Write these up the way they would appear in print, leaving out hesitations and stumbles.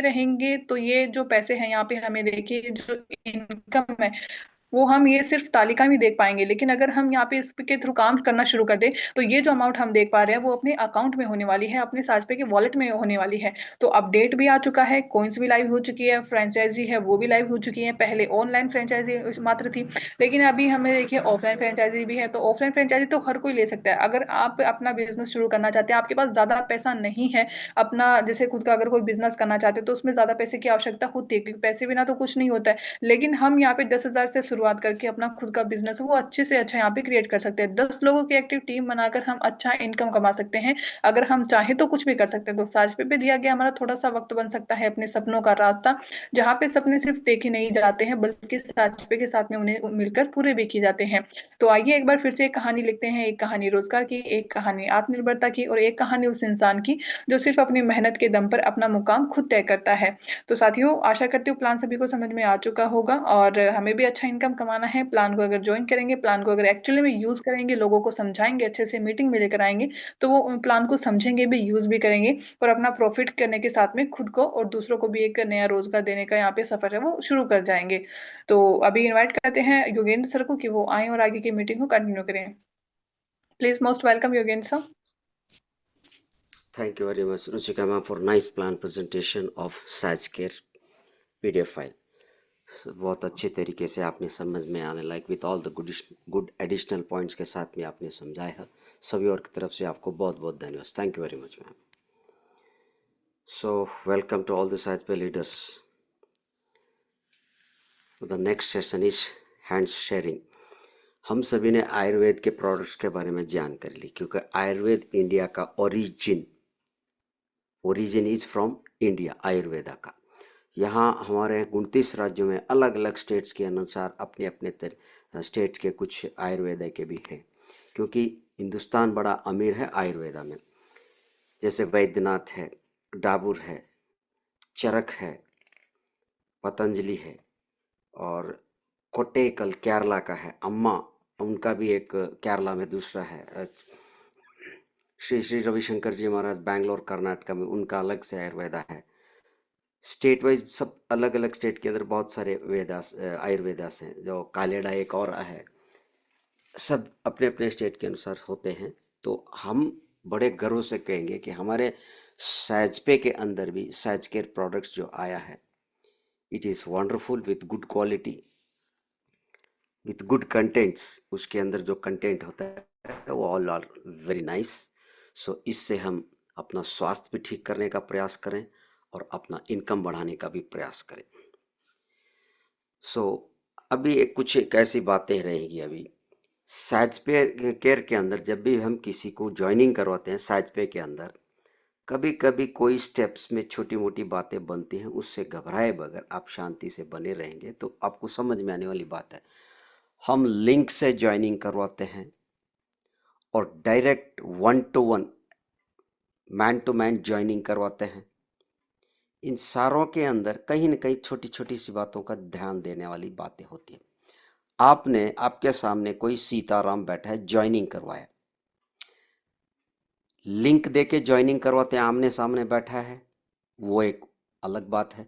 रहेंगे तो ये जो पैसे हैं यहाँ पे हमें देखिए जो इनकम है वो हम ये सिर्फ तालिका में देख पाएंगे, लेकिन अगर हम यहाँ पे इसके थ्रू काम करना शुरू कर दें तो ये जो अमाउंट हम देख पा रहे हैं वो अपने अकाउंट में होने वाली है, अपने साजपे के वॉलेट में होने वाली है। तो अपडेट भी आ चुका है, कॉइन्स भी लाइव हो चुकी है, फ्रेंचाइजी है वो भी लाइव हो चुकी है। पहले ऑनलाइन फ्रेंचाइजी मात्र थी, लेकिन अभी हमें देखिए ऑफलाइन फ्रेंचाइजी भी है। तो ऑफलाइन फ्रेंचाइजी तो हर कोई ले सकता है। अगर आप अपना बिजनेस शुरू करना चाहते हैं, आपके पास ज्यादा पैसा नहीं है, अपना जैसे खुद का अगर कोई बिजनेस करना चाहते हैं तो उसमें ज्यादा पैसे की आवश्यकता होती है, क्योंकि पैसे बिना तो कुछ नहीं होता है। लेकिन हम यहाँ पे 10,000 से शुरुआत करके अपना खुद का बिजनेस वो अच्छे से अच्छा यहाँ पे क्रिएट कर सकते हैं। 10 लोगों की एक्टिव टीम बनाकर हम अच्छा इनकम कमा सकते हैं। अगर हम चाहें तो कुछ भी कर सकते हैं। तो साजपे पे दिया गया हमारा थोड़ा सा वक्त बन सकता है अपने सपनों का रास्ता, जहाँ पे सपने सिर्फ देखे नहीं जाते हैं बल्कि साजपे के साथ में उन्हें मिलकर पूरे भी किए जाते हैं। तो आइए एक बार फिर से एक कहानी लिखते हैं, एक कहानी रोजगार की, एक कहानी आत्मनिर्भरता की, और एक कहानी उस इंसान की जो सिर्फ अपनी मेहनत के दम पर अपना मुकाम खुद तय करता है। तो साथियों, आशा करती हूँ प्लान सभी को समझ में आ चुका होगा, और हमें भी अच्छा इनकम कमाना है। प्लान को अगर ज्वाइन करेंगे, प्लान को अगर एक्चुअली में यूज करेंगे, लोगों को समझाएंगे, अच्छे से मीटिंग में लेकर आएंगे, तो वो प्लान को समझेंगे भी, यूज भी करेंगे, और अपना प्रॉफिट करने के साथ में खुद को और दूसरों को भी एक नया रोजगार देने का यहाँ पे सफर है वो शुरू कर जाएंगे। तो अभी इनवाइट करते हैं योगेंद्र सर को कि वो आए और आगे की मीटिंग को कंटिन्यू करें। Please most welcome Yogendra sir. Thank you very much, Ruchika ma'am, for nice plan presentation of SageCare PDF file. बहुत अच्छे तरीके से आपने समझ में आने like with all the good additional points के साथ में आपने समझाया है। सभी और की तरफ से आपको बहुत बहुत धन्यवाद। Thank you very much ma'am. So welcome to all the SagePay leaders. The next session is hand sharing. हम सभी ने आयुर्वेद के प्रोडक्ट्स के बारे में जानकारी ली, क्योंकि आयुर्वेद इंडिया का origin is from India Ayurveda का। यहाँ हमारे 29 राज्यों में अलग अलग स्टेट्स के अनुसार अपने अपने स्टेट के कुछ आयुर्वेदा के भी हैं, क्योंकि हिंदुस्तान बड़ा अमीर है आयुर्वेदा में। जैसे वैद्यनाथ है, डाबुर है, चरक है, पतंजलि है, और कोट्टेकल केरला का है, अम्मा उनका भी एक केरला में दूसरा है, श्री श्री रविशंकर जी महाराज बैंगलोर कर्नाटक में, उनका अलग से आयुर्वेदा है। स्टेट वाइज सब अलग अलग स्टेट के अंदर बहुत सारे वेदास आयुर्वेदास हैं। जो कालेडा एक और है, सब अपने अपने स्टेट के अनुसार होते हैं। तो हम बड़े गर्व से कहेंगे कि हमारे सैजपे के अंदर भी सैज केयर प्रोडक्ट्स जो आया है, it is wonderful with good quality with good contents. उसके अंदर जो कंटेंट होता है वो ऑल आर वेरी नाइस। सो इससे हम अपना स्वास्थ्य भी ठीक करने का प्रयास करें और अपना इनकम बढ़ाने का भी प्रयास करें। सो अभी एक ऐसी बातें रहेगी। अभी सैजपे केयर के अंदर जब भी हम किसी को ज्वाइनिंग करवाते हैं सैजपे के अंदर, कभी कभी कोई स्टेप्स में छोटी मोटी बातें बनती हैं, उससे घबराए बगैर आप शांति से बने रहेंगे तो आपको समझ में आने वाली बात है। हम लिंक से ज्वाइनिंग करवाते हैं और direct 1-to-1 man to man joining करवाते हैं। इन सारों के अंदर कहीं ना कहीं छोटी छोटी सी बातों का ध्यान देने वाली बातें होती हैं। आपने आपके सामने कोई सीताराम बैठा है, ज्वाइनिंग करवाया, लिंक देके ज्वाइनिंग करवाते हैं, आमने सामने बैठा है, वो एक अलग बात है।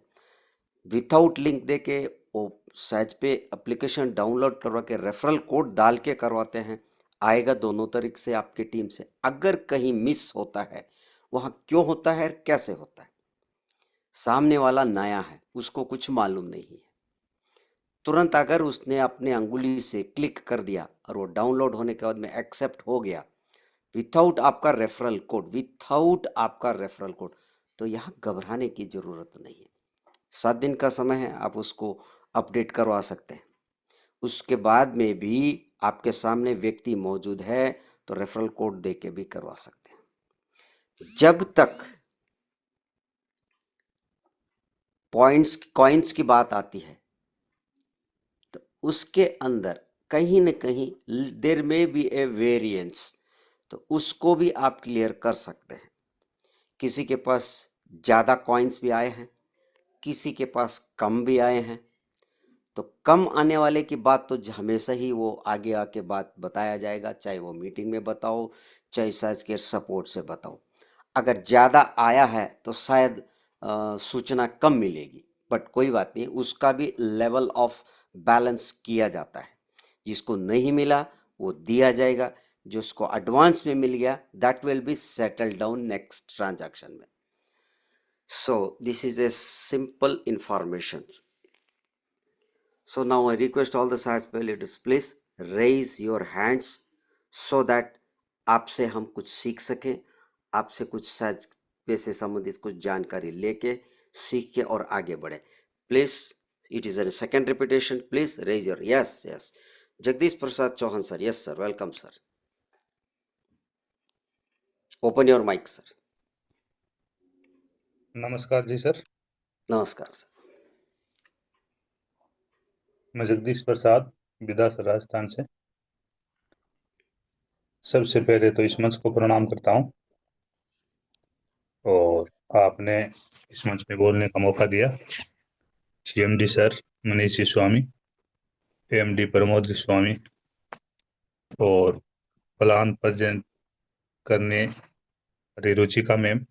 विथआउट लिंक देके वो सहज पे एप्लीकेशन डाउनलोड करवा के रेफरल कोड डाल के करवाते हैं, आएगा दोनों तरीके से आपकी टीम से। अगर कहीं मिस होता है, वहां क्यों होता है, कैसे होता है, सामने वाला नया है, उसको कुछ मालूम नहीं है। तुरंत अगर उसने अपने अंगुली से क्लिक कर दिया और वो डाउनलोड होने के बाद में एक्सेप्ट हो गया विथआउट आपका रेफरल कोड, तो यहाँ घबराने की जरूरत नहीं है। 7 दिन का समय है, आप उसको अपडेट करवा सकते हैं। उसके बाद में भी आपके सामने व्यक्ति मौजूद है तो रेफरल कोड दे के भी करवा सकते हैं। जब तक कॉइन्स की बात आती है तो उसके अंदर कहीं न कहीं देयर में बी ए वेरिएंस, तो उसको भी आप क्लियर कर सकते हैं। किसी के पास ज़्यादा कॉइन्स भी आए हैं, किसी के पास कम भी आए हैं। तो कम आने वाले की बात तो हमेशा ही वो आगे आके बात बताया जाएगा, चाहे वो मीटिंग में बताओ, चाहे साइज के सपोर्ट से बताओ। अगर ज़्यादा आया है तो शायद सूचना कम मिलेगी, बट कोई बात नहीं, उसका भी लेवल ऑफ बैलेंस किया जाता है। जिसको नहीं मिला वो दिया जाएगा, जिसको एडवांस में मिल गया that will be settle down next transaction में। So this is a simple information. So now I request all the SARS pilots please raise your hands so that आपसे हम कुछ सीख सकें, आपसे कुछ SARS पे से संबंधित कुछ जानकारी लेके सीख के और आगे बढ़े। Please it is a second repetition, please raise your yes yes. Jagdish Prasad Chauhan sir, yes sir, welcome sir, open your mike sir. नमस्कार जी सर। नमस्कार सर। मैं जगदीश प्रसाद बिदासर राजस्थान से। सबसे पहले तो इस मंच को प्रणाम करता हूं और आपने इस मंच में बोलने का मौका दिया। सीएमडी सर मनीष स्वामी, एमडी प्रमोद स्वामी और प्लान प्रेजेंट करने वाली रुचिका मैम,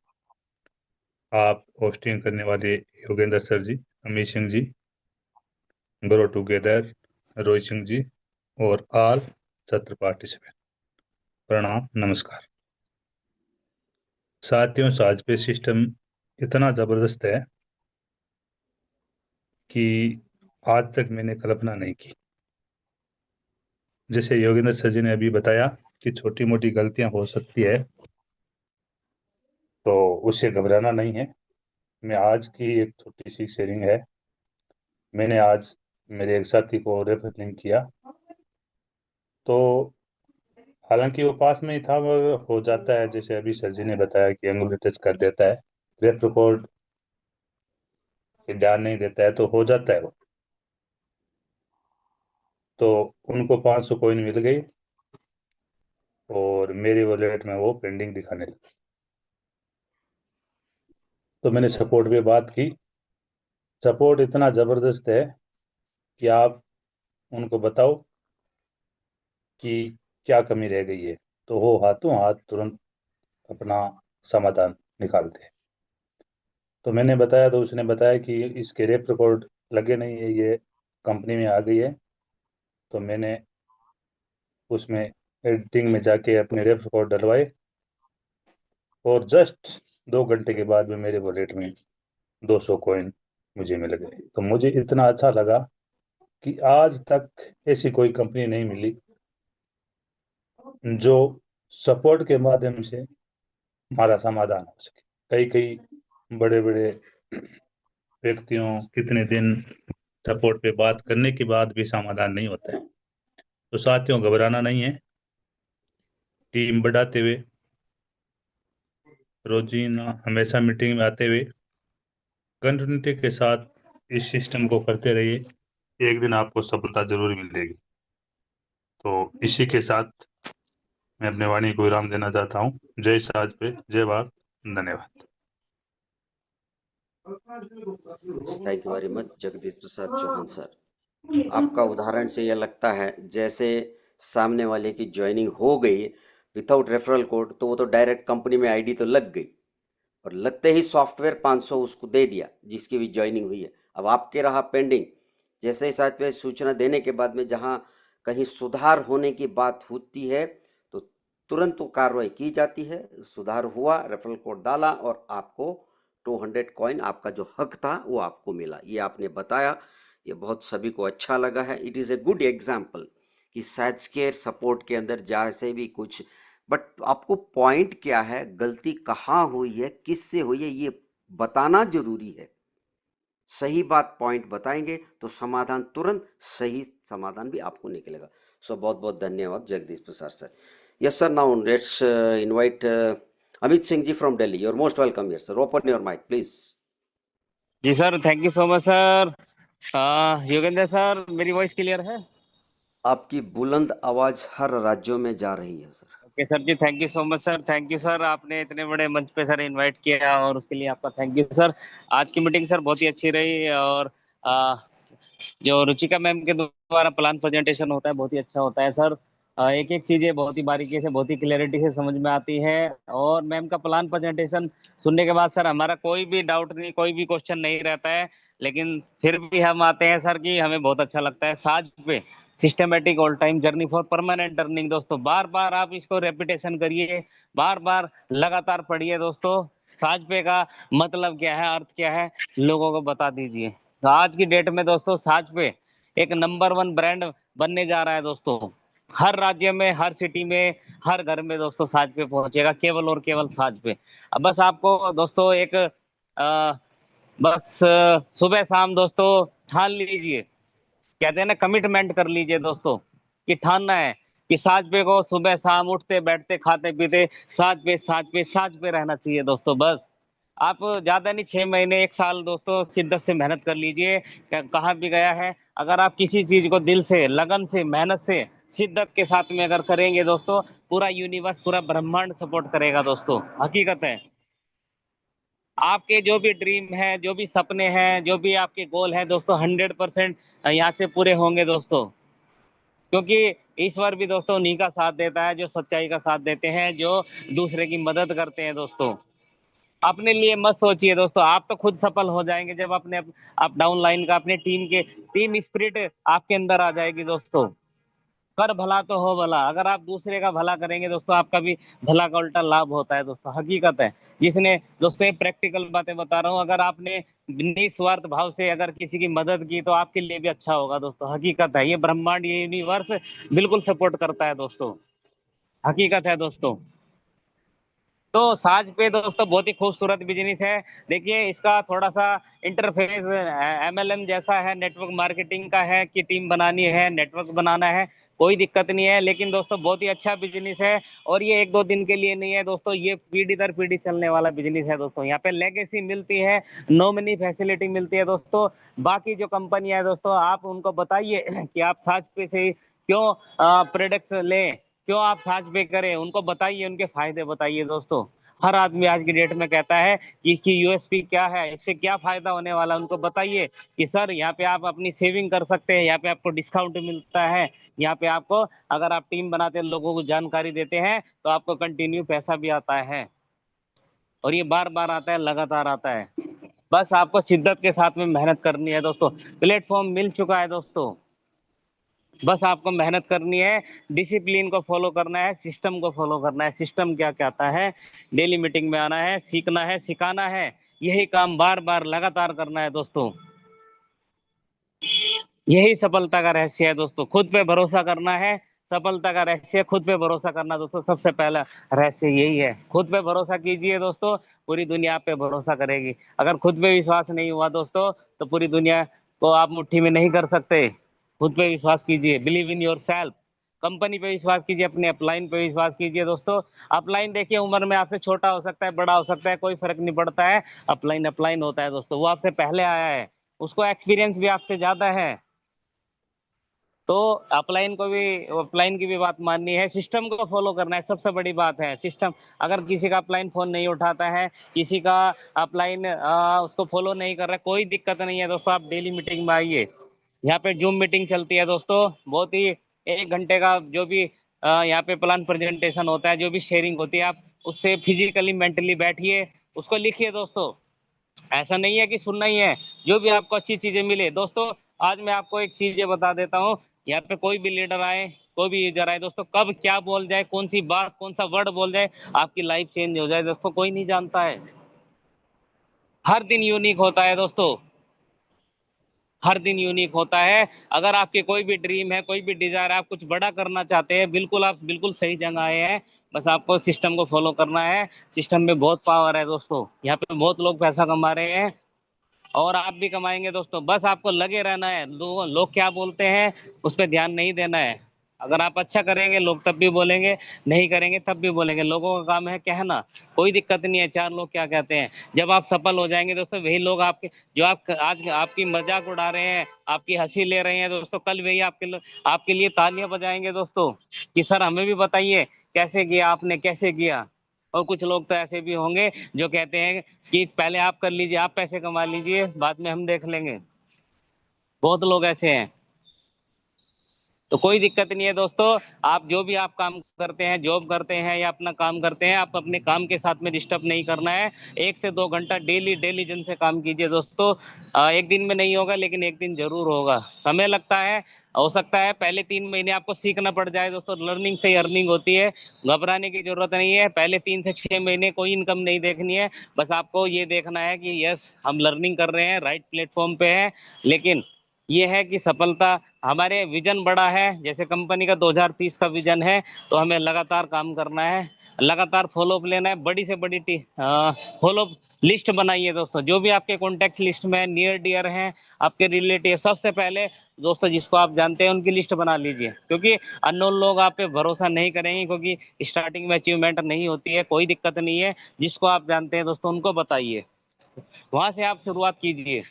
आप होस्टिंग करने वाले योगेंद्र सर जी, अमित सिंह जी, ग्रो टुगेदर रोहित सिंह जी और ऑल सत्र पार्टिसिपेंट, प्रणाम नमस्कार। साथियों, साज पे सिस्टम इतना जबरदस्त है कि आज तक मैंने कल्पना नहीं की। जैसे योगेंद्र सर जी ने अभी बताया कि छोटी मोटी गलतियां हो सकती है, तो उससे घबराना नहीं है। मैं आज की एक छोटी सी शेयरिंग है। मैंने आज मेरे एक साथी को रेफर नहीं किया, तो हालांकि वो पास में ही था, वो हो जाता है। जैसे अभी सर जी ने बताया कि अंगुली टच कर देता है, रेफर कोड ध्यान नहीं देता है, तो हो जाता है वो। तो उनको 500 कॉइन मिल गई और मेरी वॉलेट में वो पेंडिंग दिखाने लगी। तो मैंने सपोर्ट पे बात की। सपोर्ट इतना ज़बरदस्त है कि आप उनको बताओ कि क्या कमी रह गई है, तो वो हाथों हाथ तुरंत अपना समाधान निकालते हैं। तो मैंने बताया, तो उसने बताया कि इसके रेप रिकॉर्ड लगे नहीं है, ये कंपनी में आ गई है। तो मैंने उसमें एडिटिंग में जाके अपने रेप रिकॉर्ड डलवाए और जस्ट 2 घंटे के बाद में मेरे वॉलेट में 200 कॉइन मुझे मिल गए। तो मुझे इतना अच्छा लगा कि आज तक ऐसी कोई कंपनी नहीं मिली जो सपोर्ट के माध्यम से हमारा समाधान हो सके। कई कई बड़े बड़े व्यक्तियों कितने दिन सपोर्ट पे बात करने के बाद भी समाधान नहीं होता है। तो साथियों, घबराना नहीं है। टीम बढ़ाते हुए, रोजीना हमेशा मीटिंग में आते हुए, कंटिन्यूटी के साथ इस सिस्टम को करते रहिए, एक दिन आपको सफलता जरूर मिलेगी। तो इसी के साथ मैं अपने वाणी को विराम देना चाहता हूँ। जय साज पे, जय भारत, धन्यवाद। Thank you very much Jagdish Prasad Chauhan sir. आपका उदाहरण से यह लगता है जैसे सामने वाले की ज्वाइनिंग हो गई विदाउट रेफरल कोड, तो वो तो डायरेक्ट कंपनी में आईडी तो लग गई और लगते ही सॉफ्टवेयर 500 उसको दे दिया जिसकी भी ज्वाइनिंग हुई है। अब आपके रहा पेंडिंग। जैसे ही साथ में सूचना देने के बाद में जहां कहीं सुधार होने की बात होती है तो तुरंत वो कार्रवाई की जाती है। सुधार हुआ, रेफरल कोड डाला और आपको 200 कॉइन, आपका जो हक था वो आपको मिला। ये आपने बताया, ये बहुत सभी को अच्छा लगा है। It is a good example कि सैज केयर सपोर्ट के अंदर जैसे भी कुछ, बट आपको पॉइंट क्या है, गलती कहाँ हुई है, किससे हुई है, ये बताना जरूरी है। सही बात पॉइंट बताएंगे तो समाधान तुरंत सही समाधान भी आपको निकलेगा। सो बहुत बहुत धन्यवाद Jagdish Prasad sir. Yes sir, now let's invite Amit Singh ji from Delhi. Your most welcome here sir, open your mic please. जी sir, thank you so much sir. Yogendra sir, मेरी वॉइस क्लियर है? आपकी बुलंद आवाज हर राज्यों में जा रही है सर। ओके सर जी, thank you so much sir. Thank you sir, आपने इतने बड़े मंच पे सर इनवाइट किया और उसके लिए आपका थैंक यू सर। आज की मीटिंग सर बहुत ही अच्छी रही और जो रुचिका मैम के द्वारा प्लान प्रेजेंटेशन होता है बहुत ही अच्छा होता है सर। एक एक चीजें बहुत ही बारीकी से, बहुत ही क्लैरिटी से समझ में आती है। और मैम का प्लान प्रेजेंटेशन सुनने के बाद सर हमारा कोई भी डाउट नहीं, कोई भी क्वेश्चन नहीं रहता है। लेकिन फिर भी हम आते हैं सर कि हमें बहुत अच्छा लगता है साज पे systematic all time journey for permanent earning. दोस्तों बार बार आप इसको रेपिटेशन करिए, बार बार लगातार पढ़िए दोस्तों। साज पे का मतलब क्या है, अर्थ क्या है, लोगों को बता दीजिए। तो आज की डेट में दोस्तों साज पे एक नंबर 1 ब्रांड बनने जा रहा है दोस्तों। हर राज्य में, हर सिटी में, हर घर में दोस्तों साज पे पहुंचेगा, केवल और केवल साज पे। अब बस आपको दोस्तों एक बस सुबह शाम दोस्तों ठान लीजिए, कहते हैं ना कमिटमेंट कर लीजिए दोस्तों, कि ठानना है कि साज पे को सुबह शाम उठते बैठते खाते पीते साज पे साज पे साज पे रहना चाहिए दोस्तों। बस आप ज्यादा नहीं, 6 महीने 1 साल दोस्तों शिद्दत से मेहनत कर लीजिए। कहाँ भी गया है, अगर आप किसी चीज को दिल से, लगन से, मेहनत से, शिद्दत के साथ में अगर करेंगे दोस्तों, पूरा यूनिवर्स, पूरा ब्रह्मांड सपोर्ट करेगा दोस्तों। हकीकत है। आपके जो भी ड्रीम है, जो भी सपने हैं, जो भी आपके गोल है दोस्तों, 100% यहाँ से पूरे होंगे दोस्तों। क्योंकि ईश्वर भी दोस्तों उन्हीं का साथ देता है जो सच्चाई का साथ देते हैं, जो दूसरे की मदद करते हैं दोस्तों। अपने लिए मत सोचिए दोस्तों, आप तो खुद सफल हो जाएंगे जब अपने आप डाउन लाइन का, अपने टीम स्पिरिट आपके अंदर आ जाएगी दोस्तों। कर भला तो हो भला, अगर आप दूसरे का भला करेंगे दोस्तों, आपका भी भला का उल्टा लाभ होता है दोस्तों। हकीकत है। जिसने दोस्तों ये प्रैक्टिकल बातें बता रहा हूँ, अगर आपने निस्वार्थ भाव से अगर किसी की मदद की तो आपके लिए भी अच्छा होगा दोस्तों। हकीकत है। ये ब्रह्मांड, ये यूनिवर्स बिल्कुल सपोर्ट करता है दोस्तों। हकीकत है दोस्तों। तो साज पे दोस्तों बहुत ही खूबसूरत बिजनेस है। देखिए इसका थोड़ा सा इंटरफेस एमएलएम जैसा है, नेटवर्क मार्केटिंग का है, कि टीम बनानी है, नेटवर्क बनाना है, कोई दिक्कत नहीं है। लेकिन दोस्तों बहुत ही अच्छा बिजनेस है, और ये 1-2 दिन के लिए नहीं है दोस्तों, ये पीढ़ी दर पीढ़ी चलने वाला बिजनेस है दोस्तों। यहाँ पे लेगेसी मिलती है, नॉमिनी फैसिलिटी मिलती है दोस्तों। बाकी जो कंपनियां है दोस्तों, आप उनको बताइए कि आप साज पे से क्यों प्रोडक्ट्स लें, क्यों आप साज पे करें, उनको बताइए, उनके फायदे बताइए दोस्तों। हर आदमी आज की डेट में कहता है कि इसकी यूएसपी क्या है, इससे क्या फायदा होने वाला है, उनको बताइए कि सर यहाँ पे आप अपनी सेविंग कर सकते हैं, यहाँ पे आपको डिस्काउंट मिलता है, यहाँ पे आपको, अगर आप टीम बनाते हैं, लोगों को जानकारी देते हैं, तो आपको कंटिन्यू पैसा भी आता है। और ये बार बार आता है, लगातार आता है। बस आपको शिद्दत के साथ में मेहनत करनी है दोस्तों। प्लेटफॉर्म मिल चुका है दोस्तों, बस आपको मेहनत करनी है, डिसिप्लिन को फॉलो करना है, सिस्टम को फॉलो करना है। सिस्टम क्या कहता है, डेली मीटिंग में आना है, सीखना है, सिखाना है, यही काम बार बार लगातार करना है दोस्तों। यही सफलता का रहस्य है दोस्तों। खुद पे भरोसा करना है, सफलता का रहस्य खुद पे भरोसा करना दोस्तों। सबसे पहला रहस्य यही है, खुद पे भरोसा कीजिए दोस्तों, पूरी दुनिया आप पे भरोसा करेगी। अगर खुद पे विश्वास नहीं हुआ दोस्तों, तो पूरी दुनिया को आप मुट्ठी में नहीं कर सकते। खुद पे विश्वास कीजिए, believe in your self. Company पे विश्वास कीजिए, अपने अपलाइन पे विश्वास कीजिए दोस्तों। अपलाइन देखिए उम्र में आपसे छोटा हो सकता है, बड़ा हो सकता है, कोई फर्क नहीं पड़ता है। अपलाइन अपलाइन होता है दोस्तों, वो आपसे पहले आया है, उसको एक्सपीरियंस भी आपसे ज्यादा है। तो अपलाइन को भी, अपलाइन की भी बात माननी है, सिस्टम को फॉलो करना है, सबसे बड़ी बात है सिस्टम। अगर किसी का अपलाइन फोन नहीं उठाता है, किसी का अपलाइन उसको फॉलो नहीं कर रहा है, कोई दिक्कत नहीं है दोस्तों, आप डेली मीटिंग में आइए। यहाँ पे जूम मीटिंग चलती है दोस्तों, बहुत ही 1 घंटे का जो भी यहाँ पे प्लान प्रेजेंटेशन होता है, जो भी शेयरिंग होती है, आप उससे फिजिकली मेंटली बैठिए, उसको लिखिए दोस्तों। ऐसा नहीं है कि सुनना ही है, जो भी आपको अच्छी चीजें मिले दोस्तों। आज मैं आपको एक चीज ये बता देता हूँ, यहाँ पे कोई भी लीडर आए, कोई भी यूजर आए दोस्तों, कब क्या बोल जाए, कौन सी बात, कौन सा वर्ड बोल जाए, आपकी लाइफ चेंज हो जाए दोस्तों, कोई नहीं जानता है। हर दिन यूनिक होता है दोस्तों, हर दिन यूनिक होता है। अगर आपके कोई भी ड्रीम है, कोई भी डिजायर है, आप कुछ बड़ा करना चाहते हैं, बिल्कुल आप बिल्कुल सही जगह आए हैं। बस आपको सिस्टम को फॉलो करना है। सिस्टम में बहुत पावर है दोस्तों, यहाँ पे बहुत लोग पैसा कमा रहे हैं, और आप भी कमाएंगे दोस्तों। बस आपको लगे रहना है, लोग क्या बोलते हैं उस पर ध्यान नहीं देना है। अगर आप अच्छा करेंगे, लोग तब भी बोलेंगे, नहीं करेंगे तब भी बोलेंगे, लोगों का काम है कहना, कोई दिक्कत नहीं है, 4 लोग क्या कहते हैं। जब आप सफल हो जाएंगे दोस्तों, वही लोग आपके, जो आप आज आपकी मजाक उड़ा रहे हैं, आपकी हंसी ले रहे हैं दोस्तों, कल वही आपके लिए तालियां बजाएंगे दोस्तों, कि सर हमें भी बताइए कैसे किया आपने, कैसे किया। और कुछ लोग तो ऐसे भी होंगे जो कहते हैं कि पहले आप कर लीजिए, आप पैसे कमा लीजिए, बाद में हम देख लेंगे। बहुत लोग ऐसे हैं। तो कोई दिक्कत नहीं है दोस्तों। आप जो भी आप काम करते हैं, जॉब करते हैं या अपना काम करते हैं, आप अपने काम के साथ में डिस्टर्ब नहीं करना है। 1 से 2 घंटा डेली डेली जन से काम कीजिए दोस्तों। एक दिन में नहीं होगा लेकिन एक दिन जरूर होगा। समय लगता है, हो सकता है पहले 3 महीने आपको सीखना पड़ जाए दोस्तों। लर्निंग से ही अर्निंग होती है, घबराने की जरूरत नहीं है। पहले 3 से 6 महीने कोई इनकम नहीं देखनी है, बस आपको ये देखना है कि यस हम लर्निंग कर रहे हैं, राइट प्लेटफॉर्म पे है। लेकिन ये है कि सफलता, हमारे विजन बड़ा है, जैसे कंपनी का 2030 का विजन है, तो हमें लगातार काम करना है, लगातार फॉलोअप लेना है। बड़ी से बड़ी फॉलोअप लिस्ट बनाइए दोस्तों। जो भी आपके कॉन्टैक्ट लिस्ट में नियर डियर हैं, आपके रिलेटिव, सबसे पहले दोस्तों जिसको आप जानते हैं उनकी लिस्ट बना लीजिए, क्योंकि अननोन लोग आप पे भरोसा नहीं करेंगे, क्योंकि स्टार्टिंग में अचीवमेंट नहीं होती है। कोई दिक्कत नहीं है, जिसको आप जानते हैं दोस्तों उनको बताइए, वहां से आप शुरुआत कीजिए।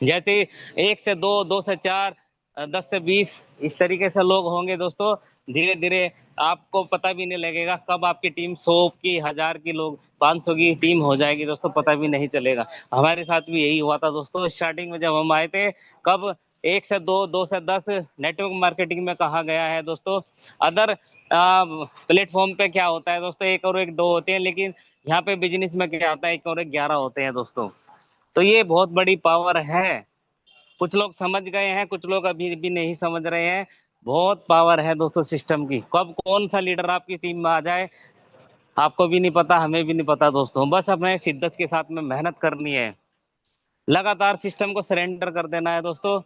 जैसे 1 से 2, 2 से 4, 10 से 20, इस तरीके से लोग होंगे दोस्तों। धीरे धीरे आपको पता भी नहीं लगेगा कब आपकी टीम 100 की, 1000 की, लोग 500 की टीम हो जाएगी दोस्तों, पता भी नहीं चलेगा। हमारे साथ भी यही हुआ था दोस्तों, स्टार्टिंग में जब हम आए थे। कब 1 से 2, 2 से 10 नेटवर्क मार्केटिंग में कहा गया है दोस्तों। अदर प्लेटफॉर्म पे क्या होता है दोस्तों, 1 और 1 2 होते हैं, लेकिन यहाँ पे बिजनेस में क्या होता है, 1 और 1 11 होते हैं दोस्तों। तो ये बहुत बड़ी पावर है। कुछ लोग समझ गए हैं, कुछ लोग अभी भी नहीं समझ रहे हैं। बहुत पावर है दोस्तों सिस्टम की। कब कौन सा लीडर आपकी टीम में आ जाए आपको भी नहीं पता, हमें भी नहीं पता दोस्तों। बस अपने शिद्दत के साथ में मेहनत करनी है, लगातार सिस्टम को सरेंडर कर देना है दोस्तों।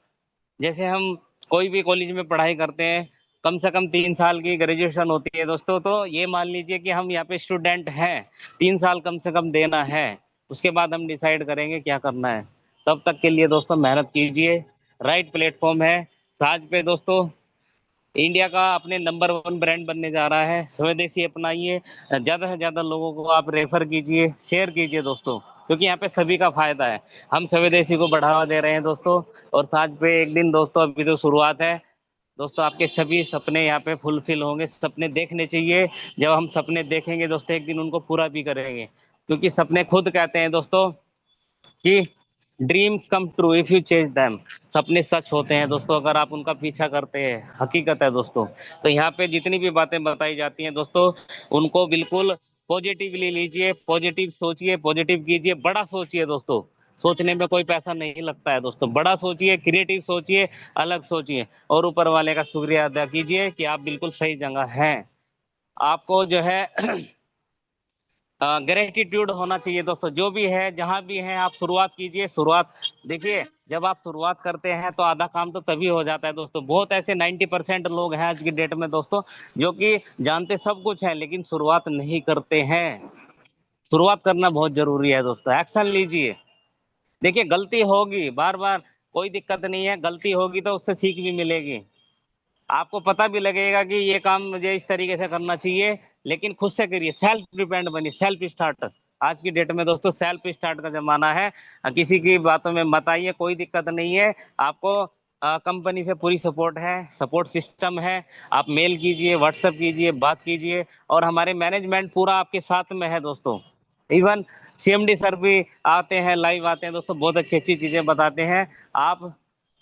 जैसे हम कोई भी कॉलेज में पढ़ाई करते हैं, कम से कम 3 साल की ग्रेजुएशन होती है दोस्तों। तो ये मान लीजिए कि हम यहाँ पे स्टूडेंट हैं, 3 साल कम से कम देना है, उसके बाद हम डिसाइड करेंगे क्या करना है। तब तक के लिए दोस्तों मेहनत कीजिए। राइट प्लेटफॉर्म है साज पे दोस्तों। इंडिया का अपने नंबर 1 ब्रांड बनने जा रहा है। स्वदेशी अपनाइए, ज़्यादा से ज़्यादा लोगों को आप रेफर कीजिए, शेयर कीजिए दोस्तों, क्योंकि यहाँ पे सभी का फायदा है। हम स्वदेशी को बढ़ावा दे रहे हैं दोस्तों। और साथ पे एक दिन दोस्तों, अभी तो शुरुआत है दोस्तों, आपके सभी सपने यहाँ पे फुलफिल होंगे। सपने देखने चाहिए, जब हम सपने देखेंगे दोस्तों एक दिन उनको पूरा भी करेंगे, क्योंकि सपने खुद कहते हैं दोस्तों कि dreams come true if you chase them. सपने सच होते हैं दोस्तों अगर आप उनका पीछा करते हैं, हकीकत है दोस्तों। तो यहाँ पे जितनी भी बातें बताई जाती हैं दोस्तों, उनको बिल्कुल पॉजिटिवली लीजिए, पॉजिटिव सोचिए, पॉजिटिव कीजिए, बड़ा सोचिए दोस्तों। सोचने में कोई पैसा नहीं लगता है दोस्तों। बड़ा सोचिए, क्रिएटिव सोचिए, अलग सोचिए, और ऊपर वाले का शुक्रिया अदा कीजिए कि आप बिल्कुल सही जगह हैं। आपको जो है ग्रेटिट्यूड होना चाहिए दोस्तों। जो भी है, जहां भी है, आप शुरुआत कीजिए। शुरुआत देखिए, जब आप शुरुआत करते हैं तो आधा काम तो तभी हो जाता है दोस्तों। बहुत ऐसे 90% लोग हैं आज की डेट में दोस्तों, जो कि जानते सब कुछ है लेकिन शुरुआत नहीं करते हैं। शुरुआत करना बहुत जरूरी है दोस्तों। एक्शन लीजिए। देखिए, गलती होगी बार बार, कोई दिक्कत नहीं है, गलती होगी तो उससे सीख भी मिलेगी। आपको पता भी लगेगा कि ये काम मुझे इस तरीके से करना चाहिए, लेकिन खुद से करिए, सेल्फ डिपेंड बनिए, सेल्फ स्टार्ट। आज की डेट में दोस्तों सेल्फ स्टार्ट का जमाना है। किसी की बातों में मत आइए, कोई दिक्कत नहीं है। आपको कंपनी से पूरी सपोर्ट है, सपोर्ट सिस्टम है। आप मेल कीजिए, व्हाट्सएप कीजिए, बात कीजिए, और हमारे मैनेजमेंट पूरा आपके साथ में है दोस्तों। इवन सीएमडी सर भी आते हैं, लाइव आते हैं दोस्तों, बहुत अच्छी अच्छी चीजें बताते हैं। आप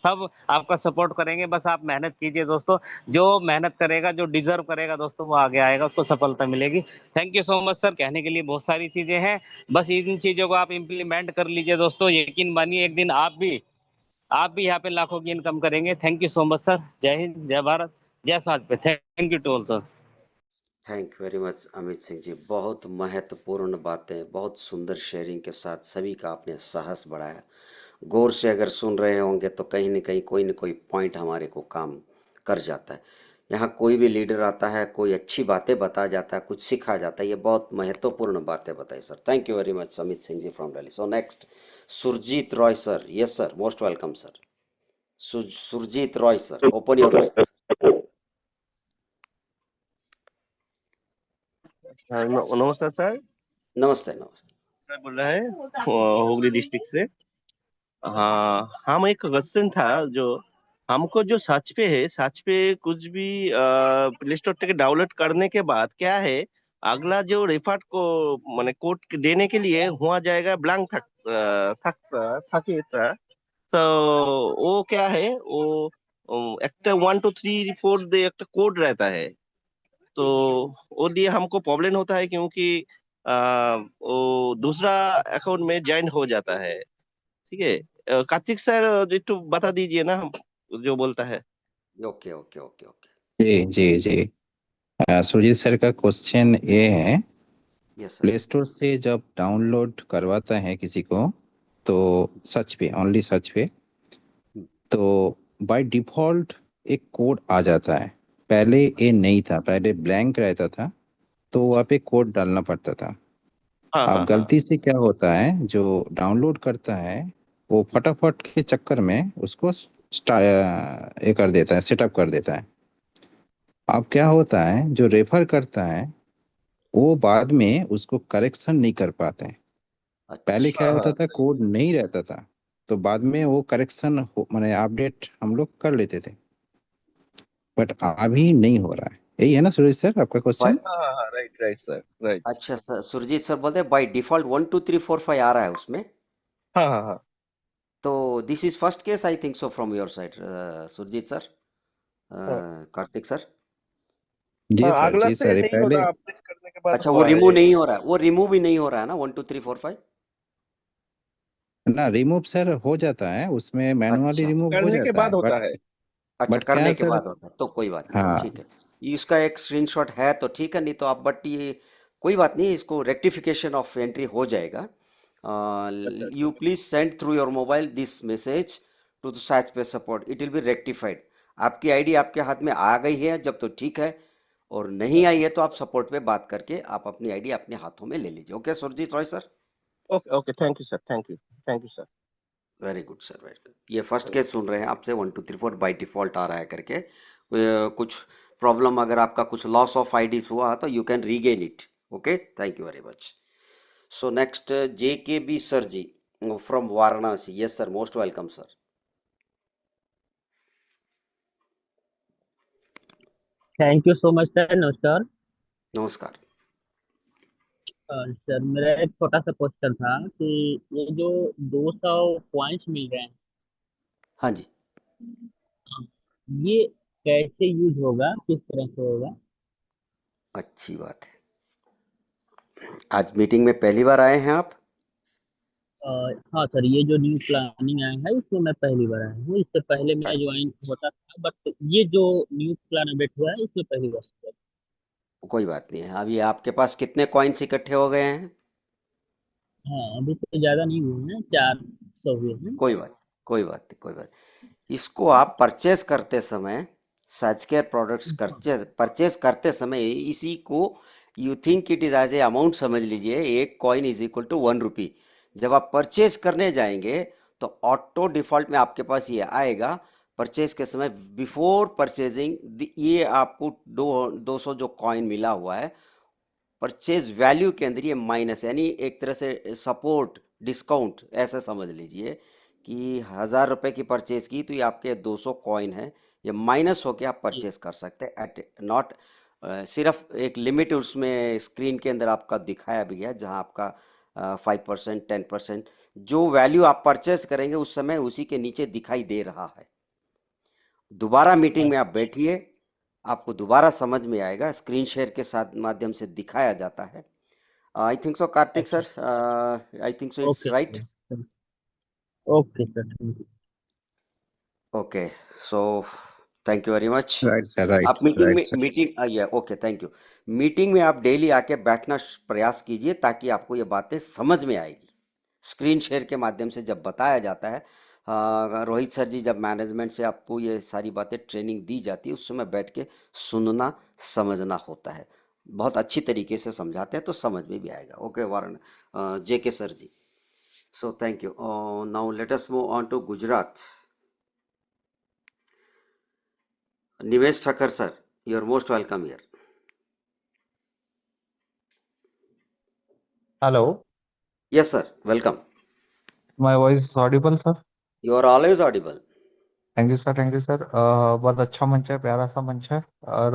सब आपका सपोर्ट करेंगे, बस आप मेहनत कीजिए दोस्तों। जो मेहनत करेगा, जो डिजर्व करेगा दोस्तों, वो आगे आएगा, उसको सफलता मिलेगी। Thank you so much sir. कहने के लिए बहुत सारी चीजें हैं, बस इन चीजों को आप इम्प्लीमेंट कर लीजिए दोस्तों। यकीन मानिए एक दिन आप भी यहाँ पे लाखों की इनकम करेंगे। Thank you so much sir. जय हिंद, जय भारत, जय साज पे। Thank you to all sir. Thank you very much Amit Singh ji. बहुत महत्वपूर्ण बातें, बहुत सुंदर शेयरिंग के साथ सभी का आपने साहस बढ़ाया। गौर से अगर सुन रहे होंगे तो कहीं न कोई पॉइंट हमारे को काम कर जाता है। यहाँ कोई भी लीडर आता है, कोई अच्छी बातें बता जाता है, कुछ सिखा जाता है। ये बहुत महत्वपूर्ण बातें बताई sir. Thank you very much Amit Singh ji from Delhi. So next Surjit Roy sir. Yes sir, most welcome sir. Surjit Roy sir, open your mike. नमस्कार सर। नमस्ते नमस्ते। सर बोल रहा है हुगली डिस्ट्रिक्ट से। हाँ, हम एक क्वेश्चन था, जो हमको जो सर्च पे है, सर्च पे कुछ भी प्ले स्टोर থেকে डाउनलोड करने के बाद क्या है, अगला जो रेफर को माने कोड देने के लिए हुआ जाएगा ब्लैंक थक थक थके था। तो वो क्या है, वो একটা 1 2 3 4 दे एक कोड रहता है, तो वो लिए हमको प्रॉब्लम होता है क्योंकि वो दूसरा अकाउंट में ज्वाइन हो जाता है। ठीक है, कार्तिक सर एक तो बता दीजिए ना, हम जो बोलता है। Okay okay okay okay. जी जी जी। सुरजीत सर का क्वेश्चन ये है, यस सर। प्ले स्टोर से जब डाउनलोड करवाता है किसी को, तो सर्च पे, ओनली सर्च पे, तो बाय डिफॉल्ट एक कोड आ जाता है। पहले ये नहीं था, पहले ब्लैंक रहता था, तो वहाँ पे कोड डालना पड़ता था। हाँ अब हाँ हाँ। गलती से क्या होता है, जो डाउनलोड करता है वो फटाफट के चक्कर में उसको ये कर देता है, सेटअप कर देता है। अब क्या होता है, जो रेफर करता है वो बाद में उसको करेक्शन नहीं कर पाते हैं। पहले अच्छा क्या हाँ होता हाँ था, कोड नहीं रहता था, तो बाद में वो करेक्शन माने अपडेट हम लोग कर लेते थे, बट अभी नहीं हो रहा है। यही है ना सुरेश सर आपका क्वेश्चन? हाँ हाँ हाँ, राइट राइट सर, राइट। अच्छा सर, सुरजीत सर बोलते हैं बाय डिफॉल्ट 1 2 3 4 5 आ रहा है उसमें। हाँ हाँ हाँ तो this is first case I think so from your side, Surjit sir, हाँ कार्तिक सर। जी हाँ, सर, अगला जी से सर, ये नहीं पहले होता, अपडेट करने के बाद अच्छा वो हुआ है रिमूव ये। नहीं हो रहा है, वो रिमूव भी नहीं हो रहा है ना 1 2 3 4 5? ना रिमूव सर हो जाता है, उसमें मैनुअली अच्छा रिमूव हो करने के जाता बाद है, होता है। अच्छा, बट क्या है करने के सर। बाद होता है तो कोई बात नहीं, हाँ ठीक है। इसका एक स्क्रीनशॉट है तो ठीक है, नहीं तो आप, बट ये कोई बात नहीं, इसको रेक्टिफिकेशन ऑफ एंट्री हो जाएगा। अच्छा अच्छा you please send through your mobile this message to the search pay support, it will be rectified. आपकी आईडी आपके हाथ में आ गई है जब तो ठीक है, और नहीं आई है तो आप सपोर्ट पे बात करके आप अपनी आईडी अपने हाथों में ले लीजिए। Okay Surjit Roy sir. Okay okay, thank you sir, thank you, thank you sir. Very good sir, very good. ये फर्स्ट केस सुन रहे हैं आपसे 1 2 3 4 बाई डिफॉल्ट आ रहा है करके। कुछ प्रॉब्लम अगर आपका कुछ लॉस ऑफ आईडीज हुआ तो you can regain it. Okay, thank you very much. So next J K B sir ji from Varanasi. Yes sir, most welcome sir. Thank you so much sir. नमस्कार नमस्कार। सर, मेरा एक छोटा सा क्वेश्चन था कि ये जो 200 पॉइंट्स मिल रहे हैं, हाँ जी। ये कैसे यूज होगा, किस तरह से होगा? अच्छी बात है। आज मीटिंग में पहली बार आए हैं आप? अ, हाँ सर, ये जो न्यू प्लानिंग आया है इसमें मैं पहली बार आया हूँ। इससे पहले मैं ज्वाइन अच्छा, होता था, बट ये जो न्यू प्लान अपडेट हुआ है इसमें पहली बार सर। कोई बात नहीं है। अभी आपके पास कितने कॉइन्स इकट्ठे हो गए हैं? हाँ, अभी तो ज़्यादा नहीं हुए हैं, 400 हुए हैं। कोई बात, कोई बात नहीं, कोई बात। इसको आप परचेस करते समय, सच केयर प्रोडक्ट्स परचेस करते समय इसी को you think it is as a amount समझ लीजिए। एक coin is equal to 1 rupee. जब आप परचेस करने जाएंगे तो ऑटो डिफॉल्ट में आपके पास ये आएगा परचेस के समय, बिफोर परचेजिंग ये आपको 200 जो कॉइन मिला हुआ है परचेज वैल्यू के अंदर ये माइनस, यानी एक तरह से सपोर्ट डिस्काउंट ऐसा समझ लीजिए कि 1000 रुपए की परचेज की तो ये आपके 200 कॉइन है, ये माइनस होके आप जी परचेज कर सकते हैं एट नॉट। सिर्फ एक लिमिट उसमें स्क्रीन के अंदर आपका दिखाया भी है जहां आपका 5% 10% जो वैल्यू आप परचेज करेंगे उस समय उसी के नीचे दिखाई दे रहा है। दोबारा मीटिंग में आप बैठिए, आपको दोबारा समझ में आएगा, स्क्रीन शेयर के साथ माध्यम से दिखाया जाता है। आई थिंक सो कार्तिक अच्छा। Sir, I think so it's okay right. Sir, okay sir, thank you. Okay, so thank you very much. Right sir, right आप मीटिंग राइट में सर। मीटिंग आइए। Okay, thank you. मीटिंग में आप डेली आके बैठना प्रयास कीजिए ताकि आपको ये बातें समझ में आएगी। स्क्रीन शेयर के माध्यम से जब बताया जाता है, रोहित सर जी जब मैनेजमेंट से आपको ये सारी बातें ट्रेनिंग दी जाती है उस समय बैठ के सुनना समझना होता है। बहुत अच्छी तरीके से समझाते हैं तो समझ में भी आएगा। ओके वारण, J K sir ji. So thank you. Now let us move on to Gujarat. Nivesh Thakkar sir, you are most welcome here. Hello, yes sir, welcome. my voice is audible, sir? You are always audible. Thank you sir, thank you sir. बहुत अच्छा मंच है, प्यारा सा मंच है। और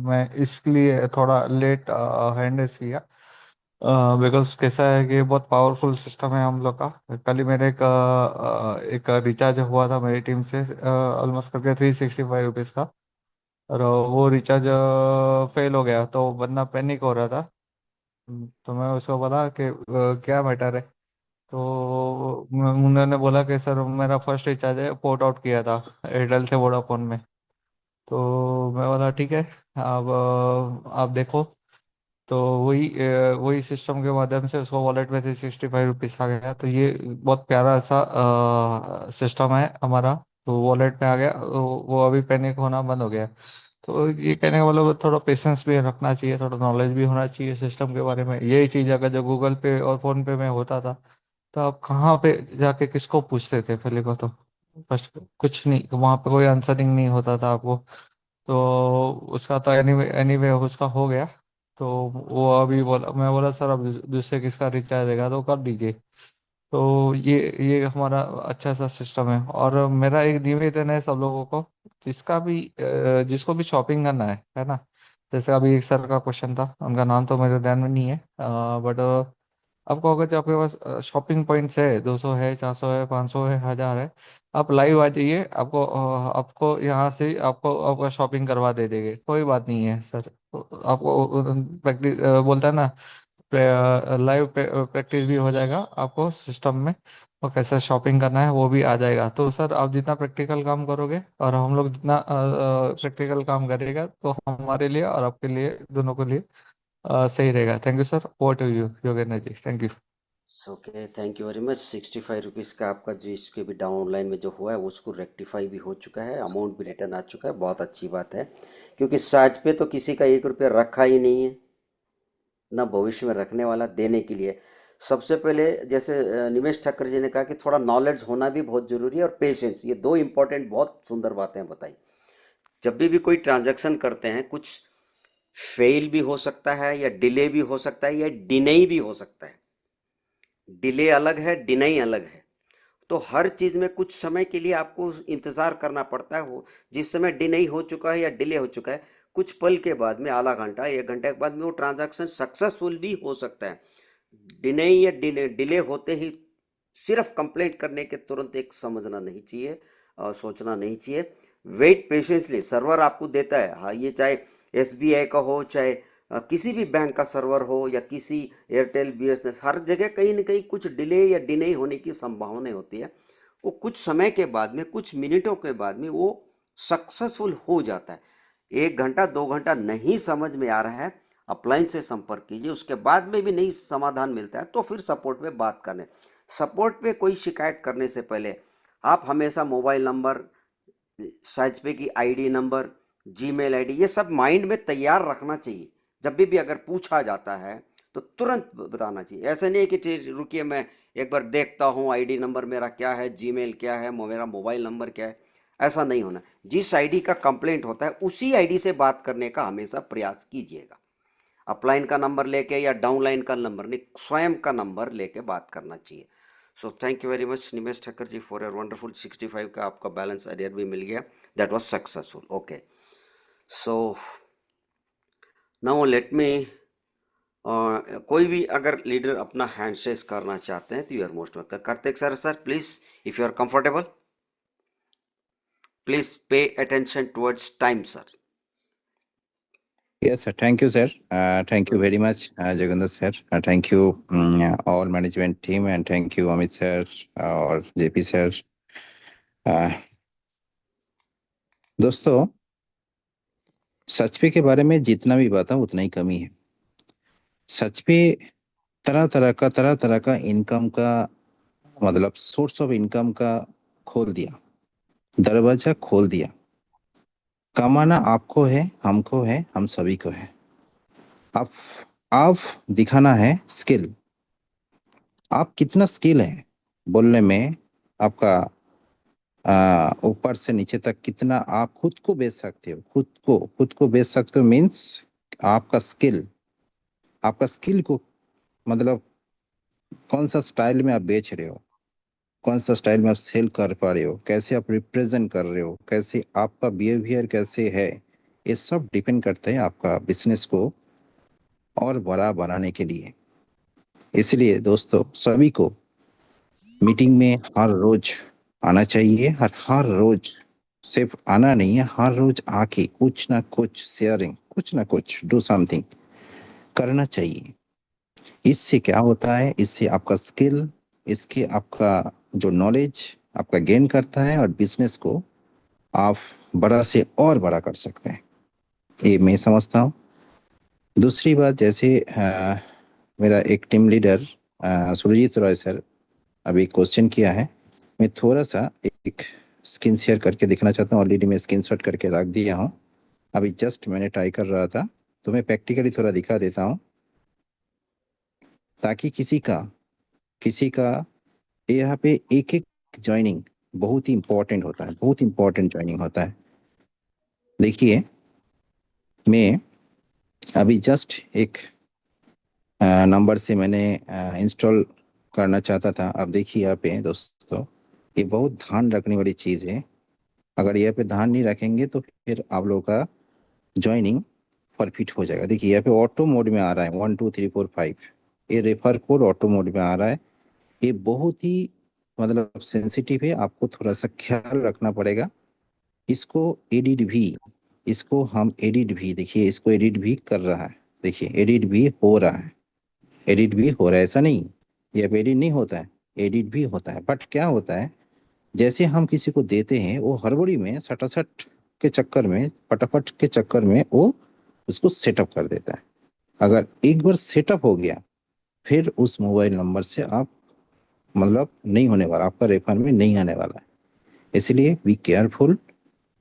मैं इसलिए थोड़ा लेट हैंड रेस किया। बिकॉज कैसा है कि बहुत पावरफुल सिस्टम है हम लोग का। कल ही मेरे एक रिचार्ज हुआ था मेरी टीम से ऑलमोस्ट करके ₹365 का। और वो रिचार्ज फेल हो गया तो बंदा पैनिक हो रहा था। तो मैं उसको बोला कि क्या मैटर है। तो उन्होंने बोला कि सर मेरा फर्स्ट रिचार्ज है, पोर्ट आउट किया था एयरटेल से वोडाफोन में। तो मैं बोला ठीक है, आप देखो। तो वही सिस्टम के माध्यम से उसको वॉलेट में ₹365 आ गया। तो ये बहुत प्यारा सा सिस्टम है हमारा। तो वॉलेट में आ गया, वो अभी पैनिक होना बंद हो गया। तो ये कहने का मतलब थोड़ा पेशेंस भी रखना चाहिए, थोड़ा नॉलेज भी होना चाहिए सिस्टम के बारे में। यही चीज़ अगर जो गूगल पे और फोन पे में होता था तो आप कहाँ पे जाके किसको पूछते थे? पहले को तो बस कुछ नहीं, वहाँ पे कोई आंसरिंग नहीं होता था आपको। तो उसका तो एनीवे उसका हो गया। तो वो अभी बोला, मैं बोला सर अब दूसरे किसका रिचार्ज रहेगा तो कर दीजिए। तो ये हमारा अच्छा सा सिस्टम है। और मेरा एक निवेदन है सब लोगों को, जिसको भी शॉपिंग करना है ना। जैसे अभी एक सर का क्वेश्चन था, उनका नाम तो मेरे ध्यान में नहीं है, बट आपको अगर जो आपके पास शॉपिंग पॉइंट्स है, 200 है, 400 है, 500 है, 1000 है, आप लाइव आ जाइए। आपको यहाँ से आपको आपका शॉपिंग करवा दे देंगे, कोई बात नहीं है सर। आपको प्रैक्टिस बोलता है ना, लाइव प्रैक्टिस भी हो जाएगा आपको सिस्टम में। और कैसे शॉपिंग करना है वो भी आ जाएगा। तो सर आप जितना प्रैक्टिकल काम करोगे और हम लोग जितना प्रैक्टिकल काम करेगा तो हमारे लिए और आपके लिए, दोनों के लिए सही रहेगा। Thank you sir. Over to you Yogendra ji. Thank you. Okay, thank you very much. ₹65 का आपका जो इसके भी डाउन लाइन में जो हुआ है उसको रेक्टिफाई भी हो चुका है, अमाउंट भी रिटर्न आ चुका है, बहुत अच्छी बात है। क्योंकि साज पे तो किसी का ₹1 रखा ही नहीं है, ना भविष्य में रखने वाला देने के लिए। सबसे पहले जैसे निमेश ठक्कर जी ने कहा कि थोड़ा नॉलेज होना भी बहुत जरूरी है, और पेशेंस, ये दो इंपॉर्टेंट बहुत सुंदर बातें बताई। जब भी कोई ट्रांजैक्शन करते हैं, कुछ फेल भी हो सकता है, या डिले भी हो सकता है, या डिनाई भी हो सकता है। डिले अलग है, डिनाई अलग है। तो हर चीज में कुछ समय के लिए आपको इंतजार करना पड़ता है। हो जिस समय डिले हो चुका है या डिले हो चुका है, कुछ पल के बाद में, आधा घंटा 1 घंटे के बाद में, वो ट्रांजैक्शन सक्सेसफुल भी हो सकता है। डिले या डिले होते ही सिर्फ कंप्लेंट करने के तुरंत एक समझना नहीं चाहिए और सोचना नहीं चाहिए। वेट पेशेंसली, सर्वर आपको देता है। हाँ, ये चाहे SBI का हो, चाहे किसी भी बैंक का सर्वर हो, या किसी एयरटेल BSNL, हर जगह कहीं ना कहीं कुछ डिले या डिले होने की संभावना होती है। वो कुछ समय के बाद में, कुछ मिनटों के बाद में वो सक्सेसफुल हो जाता है। 1 घंटा 2 घंटा नहीं समझ में आ रहा है, अपलाइन से संपर्क कीजिए। उसके बाद में भी नहीं समाधान मिलता है तो फिर सपोर्ट में बात करने। सपोर्ट पे कोई शिकायत करने से पहले आप हमेशा मोबाइल नंबर, सर्च पे की ID नंबर, जीमेल ID, ये सब माइंड में तैयार रखना चाहिए। जब भी अगर पूछा जाता है तो तुरंत बताना चाहिए। ऐसा नहीं है कि ठीक रुकिए मैं एक बार देखता हूँ ID नंबर मेरा क्या है, जीमेल क्या है, मेरा मोबाइल नंबर क्या है। ऐसा नहीं होना। जिस ID का कंप्लेंट होता है उसी ID से बात करने का हमेशा प्रयास कीजिएगा। अपलाइन का नंबर लेके या डाउनलाइन का नंबर नहीं, स्वयं का नंबर लेके बात करना चाहिए। So thank you very much Nimesh Thakkar ji for your wonderful 65 का आपका बैलेंस एरियर भी मिल गया, that was successful. Okay, so now let me, कोई भी अगर लीडर अपना हैंड शेक करना चाहते हैं तो you are most welcome. Kartik sir please, if you are comfortable, please pay attention towards time sir. Yes, sir. Thank you, sir. Thank you very much, Jagannathan sir. Thank you, all management team, and thank you, Amit sir और JP sir. दोस्तों, सच पे के बारे में जितना भी बताऊं उतना ही कमी है। सच पे तरह तरह का इनकम का, मतलब सोर्स ऑफ इनकम का खोल दिया, दरवाजा खोल दिया। कमाना आपको है, हमको है, हम सभी को है। आप दिखाना है स्किल। आप कितना स्किल है बोलने में, आपका ऊपर से नीचे तक कितना आप खुद को बेच सकते हो। खुद को बेच सकते हो मीन्स आपका स्किल को, मतलब कौन सा स्टाइल में आप बेच रहे हो, कौन सा स्टाइल में आप सेल कर पा रहे हो, कैसे आप रिप्रेजेंट कर रहे हो, कैसे आपका बिहेवियर कैसे है, ये सब डिपेंड करते हैं आपका बिजनेस को और बड़ा बनाने के लिए। इसलिए दोस्तों सभी को मीटिंग में हर रोज आना चाहिए, हर रोज सिर्फ आना नहीं है, हर रोज आके कुछ ना कुछ शेयरिंग, कुछ ना कुछ डू समथिंग करना चाहिए। इससे क्या होता है, इससे आपका स्किल, इसके आपका जो नॉलेज आपका गेन करता है और बिजनेस को आप बड़ा से और बड़ा कर सकते हैं, ये मैं समझता हूँ। दूसरी बात, जैसे मेरा एक team leader Surjit Roy sir अभी क्वेश्चन किया है, मैं थोड़ा सा एक स्क्रीन शेयर करके दिखना चाहता हूँ। ऑलरेडी मैं स्क्रीनशॉट करके रख दिया हूँ, अभी जस्ट मैंने ट्राई कर रहा था, तो मैं प्रैक्टिकली थोड़ा दिखा देता हूँ ताकि किसी का यहाँ पे एक एक ज्वाइनिंग बहुत ही इंपॉर्टेंट होता है, बहुत इंपॉर्टेंट ज्वाइनिंग होता है। देखिए मैं अभी जस्ट एक नंबर से मैंने इंस्टॉल करना चाहता था। अब देखिए यहाँ पे दोस्तों, ये बहुत ध्यान रखने वाली चीज़ है। अगर यहाँ पे ध्यान नहीं रखेंगे तो फिर आप लोगों का ज्वाइनिंग परफिट हो जाएगा। देखिए यहाँ पे ऑटो मोड में आ रहा है 1 2 3 4 5, ये रेफर कोड ऑटो मोड में आ रहा है। ये बहुत ही मतलब सेंसिटिव है, आपको थोड़ा सा ख्याल रखना पड़ेगा। इसको एडिट भी, इसको हम एडिट भी, देखिए इसको एडिट भी कर रहा है, देखिए एडिट भी हो रहा है, एडिट भी हो रहा है, ऐसा नहीं ये एडिट नहीं होता है, एडिट भी होता है। बट क्या होता है, जैसे हम किसी को देते हैं वो हड़बड़ी में सटासट के चक्कर में, फटाफट के चक्कर में वो उसको सेटअप कर देता है। अगर एक बार सेटअप हो गया फिर उस मोबाइल नंबर से आप मतलब नहीं होने वाला, आपका रेफर में नहीं आने वाला है। इसलिए बी केयरफुल।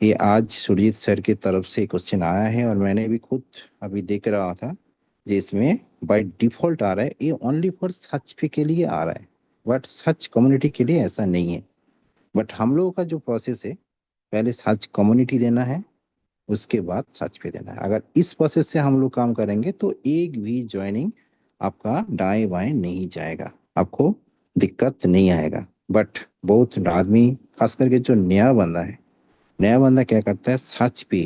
ये आज सुरजीत सर की तरफ से क्वेश्चन आया है और मैंने भी खुद अभी देख रहा था, जिसमें बाय डिफॉल्ट आ रहा है ये ओनली फॉर सच पे के लिए आ रहा है, बट सच कम्युनिटी के लिए ऐसा नहीं है। बट हम लोगों का जो प्रोसेस है, पहले सच कम्युनिटी देना है, उसके बाद सच पे देना है। अगर इस प्रोसेस से हम लोग काम करेंगे तो एक भी ज्वाइनिंग आपका दाएं बाएं नहीं जाएगा, आपको दिक्कत नहीं आएगा। बट बहुत आदमी, खास करके जो नया बंदा है, नया बंदा क्या करता है, सच पे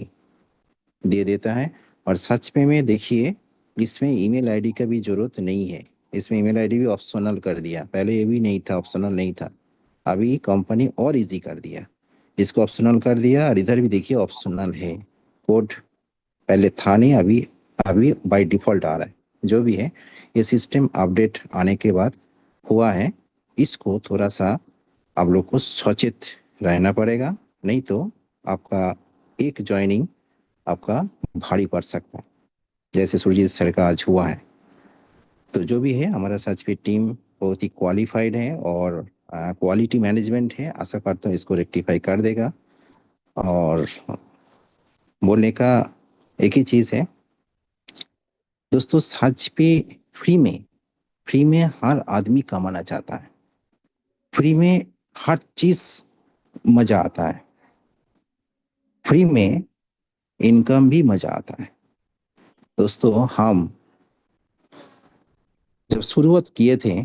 दे देता है। और सच पे में देखिए इसमें ईमेल आईडी का भी जरूरत नहीं है, इसमें ईमेल आईडी भी ऑप्शनल कर दिया, पहले ये भी नहीं था, ऑप्शनल नहीं था, अभी कंपनी और इजी कर दिया, इसको ऑप्शनल कर दिया। और इधर भी देखिए ऑप्शनल है, कोड पहले था नहीं, अभी अभी बाय डिफॉल्ट आ रहा है। जो भी है ये सिस्टम अपडेट आने के बाद हुआ है, इसको थोड़ा सा आप लोग को सचेत रहना पड़ेगा, नहीं तो आपका एक ज्वाइनिंग आपका भारी पड़ सकता है, जैसे सुरजीत सर का आज हुआ है। तो जो भी है, हमारा सच पे टीम बहुत ही क्वालिफाइड है और क्वालिटी मैनेजमेंट है, आशा करता हूँ इसको रेक्टिफाई कर देगा। और बोलने का एक ही चीज़ है दोस्तों, सच पे फ्री में हर आदमी कमाना चाहता है, फ्री में हर चीज मजा आता है, फ्री में इनकम भी मजा आता है। दोस्तों हम जब शुरुआत किए थे,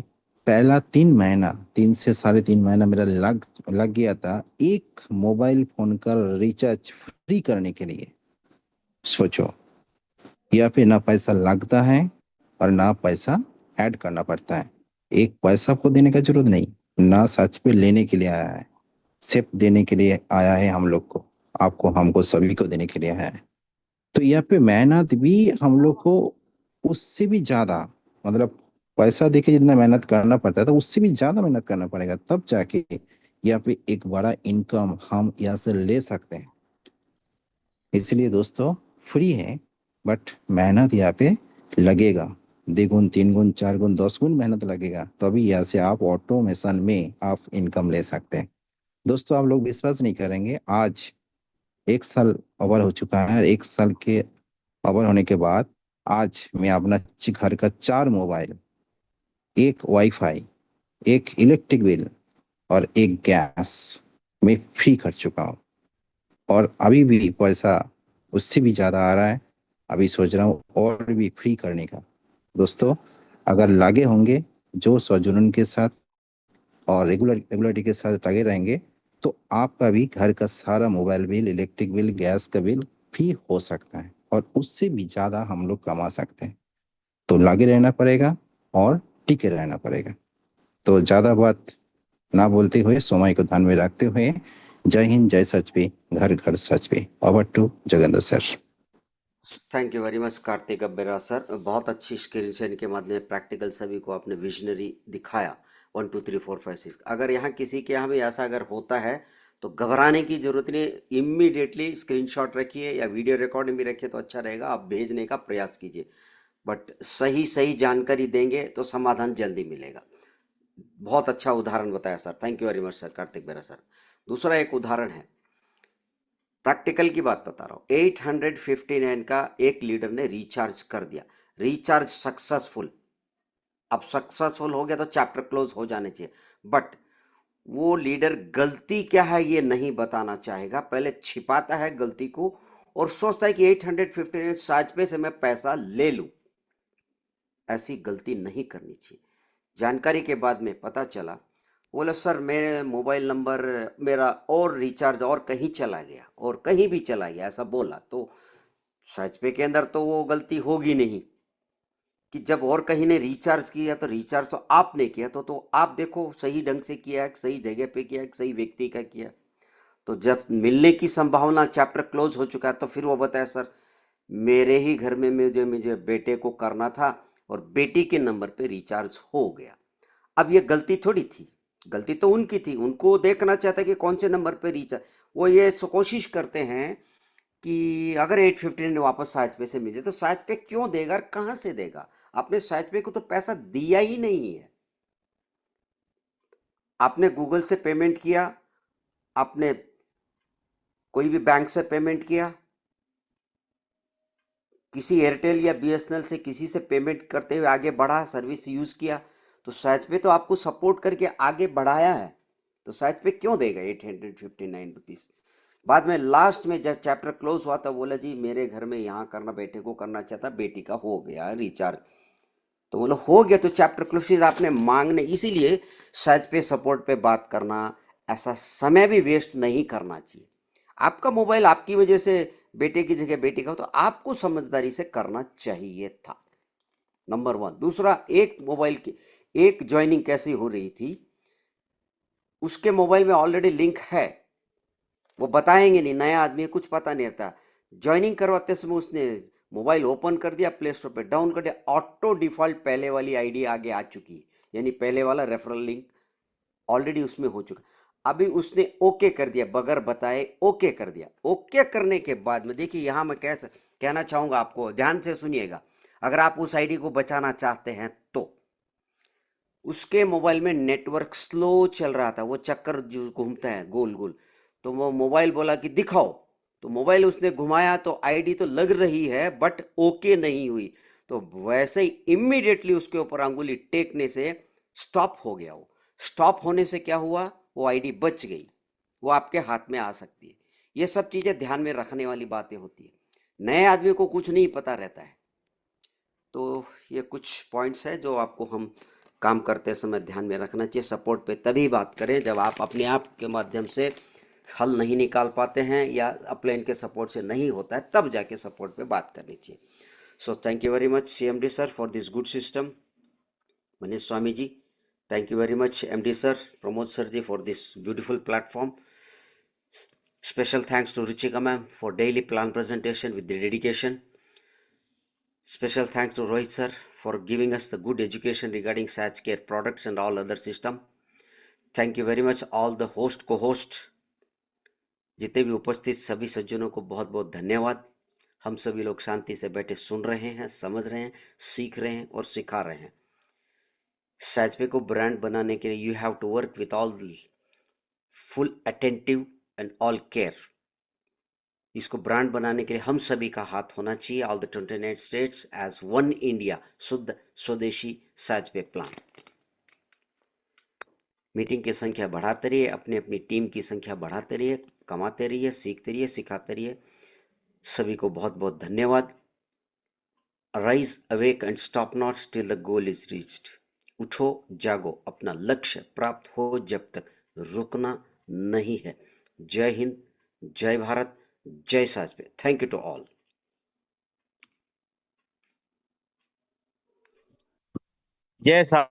पहला 3 महीना, 3 से 3.5 महीना मेरा लग गया था एक मोबाइल फोन का रिचार्ज फ्री करने के लिए। सोचो, यहाँ पे ना पैसा लगता है और ना पैसा ऐड करना पड़ता है, एक पैसा आपको देने का जरूरत नहीं, ना सच पे लेने के लिए आया है, सिर्फ देने के लिए आया है हम लोग को, आपको, हमको, सभी को देने के लिए आया है। तो यहाँ पे मेहनत भी हम लोग को उससे भी ज्यादा, मतलब पैसा देके जितना मेहनत करना पड़ता है तो उससे भी ज्यादा मेहनत करना पड़ेगा, तब जाके यहाँ पे एक बड़ा इनकम हम यहाँ से ले सकते हैं। इसलिए दोस्तों फ्री है, बट मेहनत यहाँ पे लगेगा, 2 गुण 3 गुण 4 गुण 10 गुण मेहनत लगेगा, तभी यहाँ से आप ऑटोमेशन में आप इनकम ले सकते हैं। दोस्तों आप लोग विश्वास नहीं करेंगे, आज 1 साल ओवर हो चुका है, और 1 साल के ओवर होने के बाद आज मैं अपना घर का 4 मोबाइल, एक वाईफाई, एक इलेक्ट्रिक बिल और एक गैस मैं फ्री कर चुका हूँ। और अभी भी पैसा उससे भी ज्यादा आ रहा है, अभी सोच रहा हूँ और भी फ्री करने का। दोस्तों अगर लगे होंगे जो जुनून के साथ और रेगुलरिटी के साथ लगे रहेंगे, तो आपका भी घर का सारा mobile bill, electric bill, gas का बिल फ्री हो सकता है और उससे भी ज्यादा हम लोग कमा सकते हैं। तो लगे रहना पड़ेगा और टिके रहना पड़ेगा। तो ज़्यादा बात ना बोलते हुए समय को ध्यान में रखते हुए, जय हिंद, जय सचपी, घर घर सचपी। Over to Jagendra sir. Thank you very much Kartik Abbera sir. बहुत अच्छी स्क्रीन शेयर के माध्यम प्रैक्टिकल सभी को आपने विजनरी दिखाया। 1 2 3 4 5 6। अगर यहाँ किसी के यहाँ भी ऐसा अगर होता है तो घबराने की जरूरत नहीं, इमीडिएटली स्क्रीनशॉट रखिए या वीडियो रिकॉर्डिंग भी रखिए तो अच्छा रहेगा। आप भेजने का प्रयास कीजिए, बट सही सही जानकारी देंगे तो समाधान जल्दी मिलेगा। बहुत अच्छा उदाहरण बताया sir, thank you very much sir Kartik बेरा सर। दूसरा एक उदाहरण है, प्रैक्टिकल की बात बता रहा हूं। 859 का एक लीडर ने रिचार्ज कर दिया, रिचार्ज सक्सेसफुल। अब सक्सेसफुल हो गया तो चैप्टर क्लोज हो जाने चाहिए, बट वो लीडर गलती क्या है ये नहीं बताना चाहेगा, पहले छिपाता है गलती को और सोचता है कि 859 साजपे से मैं पैसा ले लूं। ऐसी गलती नहीं करनी चाहिए। जानकारी के बाद में पता चला, बोला सर मेरे मोबाइल नंबर मेरा और रिचार्ज और कहीं चला गया और कहीं भी चला गया, ऐसा बोला। तो साजपे के अंदर तो वो गलती होगी नहीं कि जब और कहीं ने रिचार्ज किया तो रिचार्ज तो आपने किया, तो आप देखो सही ढंग से किया, सही जगह पे किया, सही व्यक्ति का किया। तो जब मिलने की संभावना, चैप्टर क्लोज हो चुका है, तो फिर वो बताया सर मेरे ही घर में मुझे बेटे को करना था और बेटी के नंबर पे रिचार्ज हो गया। अब ये गलती थोड़ी थी, गलती तो उनकी थी, उनको देखना चाहता कि कौन से नंबर पे रिचार्ज। वो ये कोशिश करते हैं कि अगर 859 वापस साजपे से मिले तो साजपे क्यों देगा, कहां से देगा। आपने साजपे को तो पैसा दिया ही नहीं है। आपने गूगल से पेमेंट किया, आपने कोई भी बैंक से पेमेंट किया, किसी एयरटेल या बीएसएनएल से किसी से पेमेंट करते हुए आगे बढ़ा, सर्विस यूज किया, तो साजपे तो आपको सपोर्ट करके आगे बढ़ाया है, तो साजपे क्यों देगा 859 रुपीज। बाद में लास्ट में जब चैप्टर क्लोज हुआ तब बोला जी मेरे घर में यहाँ करना, बेटे को करना चाहता, बेटी का हो गया रिचार्ज। तो बोला हो गया तो चैप्टर क्लोज। फिर आपने मांगने, इसीलिए साजपे सपोर्ट पे बात करना, ऐसा समय भी वेस्ट नहीं करना चाहिए। आपका मोबाइल आपकी वजह से बेटे की जगह बेटी का, तो आपको समझदारी से करना चाहिए था, नंबर 1। दूसरा, एक मोबाइल की एक ज्वाइनिंग कैसी हो रही थी, उसके मोबाइल में ऑलरेडी लिंक है, वो बताएंगे नहीं, नया आदमी कुछ पता नहीं आता। ज्वाइनिंग करवाते समय उसने मोबाइल ओपन कर दिया, प्ले स्टोर पे डाउन कर दिया, ऑटो डिफॉल्ट पहले वाली आईडी आगे आ चुकी है, यानी पहले वाला रेफरल लिंक ऑलरेडी उसमें हो चुका। अभी उसने ओके कर दिया, बगैर बताए ओके कर दिया। ओके करने के बाद में देखिए, यहां मैं कहना चाहूंगा, आपको ध्यान से सुनिएगा। अगर आप उस आईडी को बचाना चाहते हैं तो उसके मोबाइल में नेटवर्क स्लो चल रहा था, वो चक्कर जो घूमता है गोल गोल, तो वो मोबाइल बोला कि दिखाओ, तो मोबाइल उसने घुमाया तो आईडी तो लग रही है बट ओके नहीं हुई। तो वैसे ही इमीडिएटली उसके ऊपर अंगुली टेकने से स्टॉप हो गया। वो स्टॉप होने से क्या हुआ, वो आईडी बच गई, वो आपके हाथ में आ सकती है। ये सब चीजें ध्यान में रखने वाली बातें होती है, नए आदमी को कुछ नहीं पता रहता है। तो ये कुछ पॉइंट्स है जो आपको हम काम करते समय ध्यान में रखना चाहिए। सपोर्ट पे तभी बात करें जब आप अपने आप के माध्यम से हल नहीं निकाल पाते हैं या अपलाइन के सपोर्ट से नहीं होता है, तब जाके सपोर्ट पे बात करनी चाहिए। So thank you very much CMD sir for this good system. Manish Swami ji, thank you very much MD sir, Pramod sir ji for this beautiful platform. Special thanks to Ruchika ma'am for daily plan presentation with the dedication. Special thanks to Rohit sir for giving us the good education regarding Sach Care products and all other system. Thank you very much all the host co-host, जितने भी उपस्थित सभी सज्जनों को बहुत बहुत धन्यवाद। हम सभी लोग शांति से बैठे सुन रहे हैं, समझ रहे हैं, सीख रहे हैं और सिखा रहे हैं। सैचपे को ब्रांड बनाने के लिए you have to work with all full attentive and all care. इसको ब्रांड बनाने के लिए हम सभी का हाथ होना चाहिए। All the 29 states as one India, शुद्ध स्वदेशी सैचपे प्लान। मीटिंग की संख्या बढ़ाते रहिए, अपनी अपनी टीम की संख्या बढ़ाते रहिए, कमाते रहिए, सीखते रहिए, सिखाते रहिए। सभी को बहुत बहुत धन्यवाद। Rise awake and stop not till the goal is reached. उठो जागो, अपना लक्ष्य प्राप्त हो जब तक रुकना नहीं है। जय हिंद, जय भारत, जय साजपे। Thank you to all. जय सा